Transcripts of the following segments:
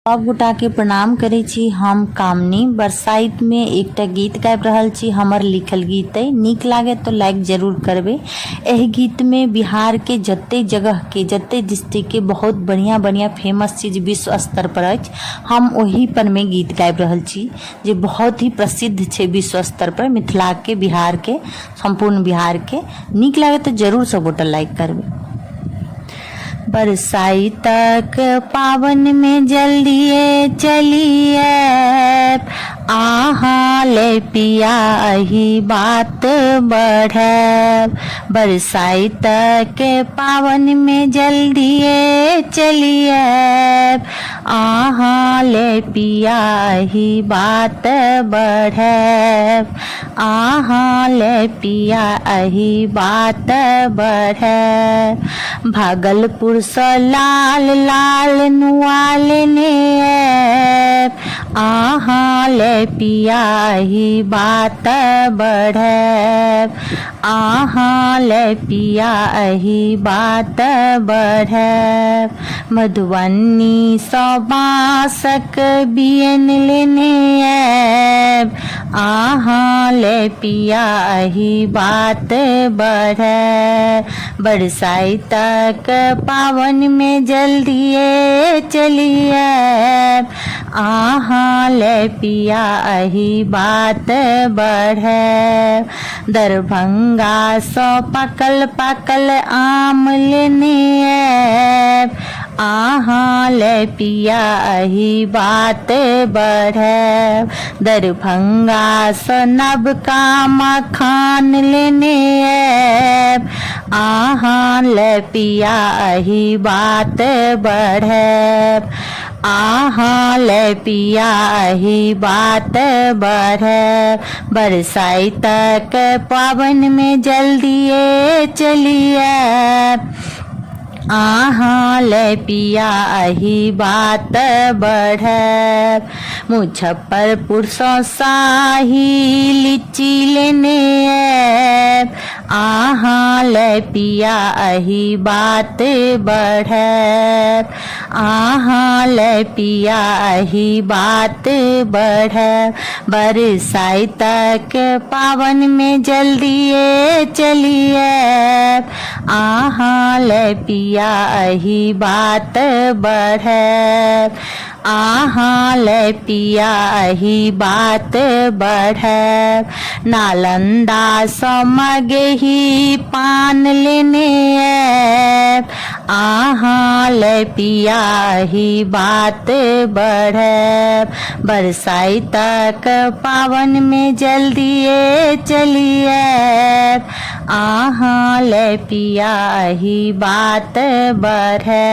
सब गोटा के प्रणाम करे छी। हम कामनी बरसाइत में एकटा गीत गाबि रहल छी। हमर लिखल गीत है, नीक लागे तो लाइक जरूर करबे। एह गीत में बिहार के जते जगह के जते डिस्ट्रिक्ट के बहुत बढ़िया बढ़िया फेमस चीज विश्व स्तर पर अछि, हम ओही पर में गीत गाबि रहल छी जे बहुत ही प्रसिद्ध छै विश्व स्तर पर। मिथिला के, बिहार के, संपूर्ण बिहार के नीक लागे तो जरूर सब गोटा लाइक करबे। बरसाइतक पावन में जल्दिए चलिए, आहा ले पिया ही बात बढ़े। बरसाइतक पावन में जल्दिए चलिए, आहा ले पिया ही बात बढ़े। आहा ले पिया ही बात बढ़े। भागलपुर से लाल लाल नुआ लेने, आहा ले पिया ही बात बढ़े। आहा ले पिया ही बात बढ़े। मधुबनी सौ बांसक बियन लेने, आहा ले पिया ही बात बढ़े। बरसाइतक पावन में जल्दिए चलिए, आहा ले पिया ही बात बढ़े। दरभंगा सौ पकल पकल आम लेने, आहा ले पिया ही बात बढ़े। दरभंगा से नबका मखान लेने, आहा ले पिया ही बात बढ़े। आहा ले पिया ही बात बढ़े। बरसाइतक पावन में जल्दिए चलिए, आहा ले पिया ही बात बढ़े। मुजफ्फरपुर सौ शाही लीची लेने, आहा ले पिया ही बात बढ़े। आहा ले पिया ही बात बढ़े। बरसाइतक पावन में जल्दिए चलिए, आहा ले पिया ही बात बढ़े। आहा ले पिया ही बात बढ़े। नालंदा समगही पान लेने, आहा ले पिया ही बात बढ़े। बरसाइतक पावन में जल्दिए चलिए, आहा ले पिया ही बात बढ़े।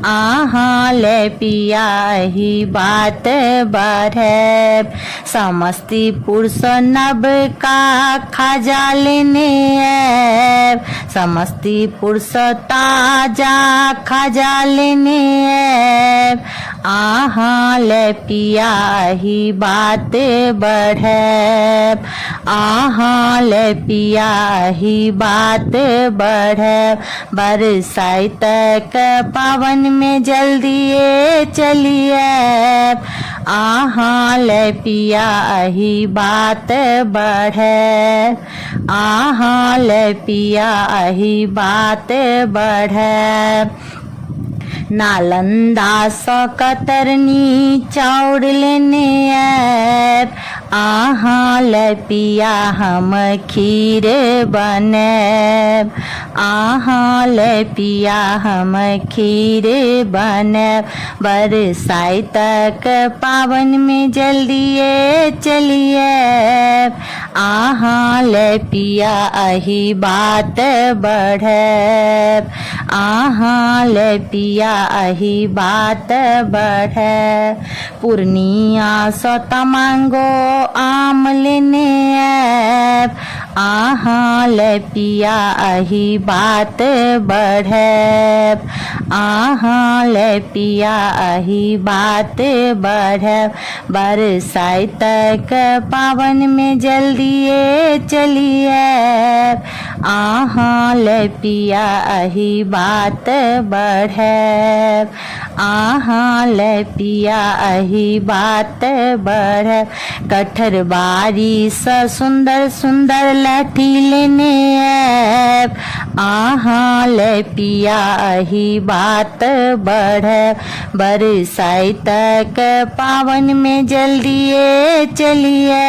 आहा ले पिया ही बात बढ़े। समस्तीपुर से नबका खाजा लेने, समस्तीपुर से ताजा खाजा लेने, आहा ले पिया ही बात बढ़े। आहा ले पिया ही बात बढ़े। बरसाइतक पावन में जल्दिए चलिए, आहा ले पिया ही बात बढ़े। आहा ले पिया ही बात बढ़े। नालंदा से कतरनी चाउर लेने, आहा ले पिया हम खीर बने। आहा ले पिया हम खीर बने। बरसाइतक पावन में जल्दिए चलिए, आहा ले पिया ही बात बढ़े। आहा ले पिया ही बात बढ़े। पूर्णिया सो तमांगो आम लेने, आहा ले पिया ही बात बढ़े। आहा ले पिया ही बात बढ़े। बरसाइतक पावन में जल्दिए चलिए, आहाँ ले पिया अही बात बढ़ैब, आहाँ ले पिया अही बात बढ़ैब। कटहर बारी स सुंदर सुंदर लहठी लेने आएब, आहाँ ले पिया अही बात बढ़ैब। बरसाइत पावन में जल्दिए चलिए,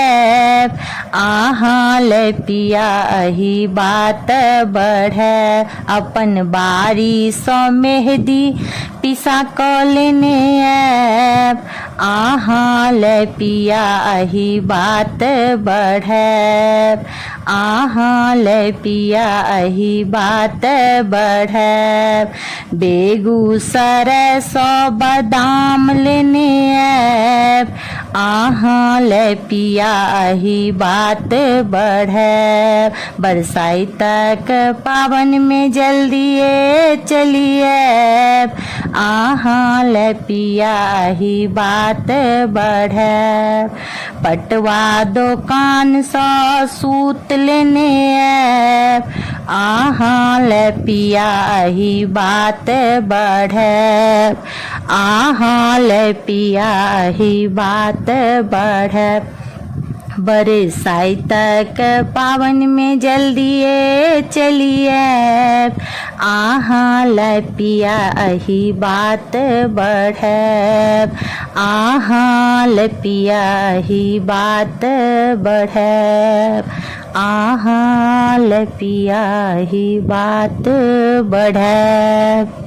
आहाँ ले पिया अही बात बढ़ैब। अपन बारी सौ मेहदी पिसा क लेने आएब, आहाँ ले पिया अही बात बढ़ैब, आहाँ ले पिया अही बात बढ़ैब। बेगूसराय सौ बादाम लेने आएब, आहाँ ले पिया अही बात बढ़ैब। बरसाइत पावन में जल्दिए चलिए, आहाँ ले पिया अही बात बढ़ैब। पटवा दुकान सौ सूत लेने आएब, आहाँ ले पिया अही बात बढ़ैब, आहाँ ले पिया अही बात बढ़ैब। बरसाइत पावन में जल्दिए चलिए, आहाँ ले पिया अही बात बढ़ैब, आहाँ ले पिया अही बात बढ़ैब, आहाँ ले पिया अही बात बढ़ैब।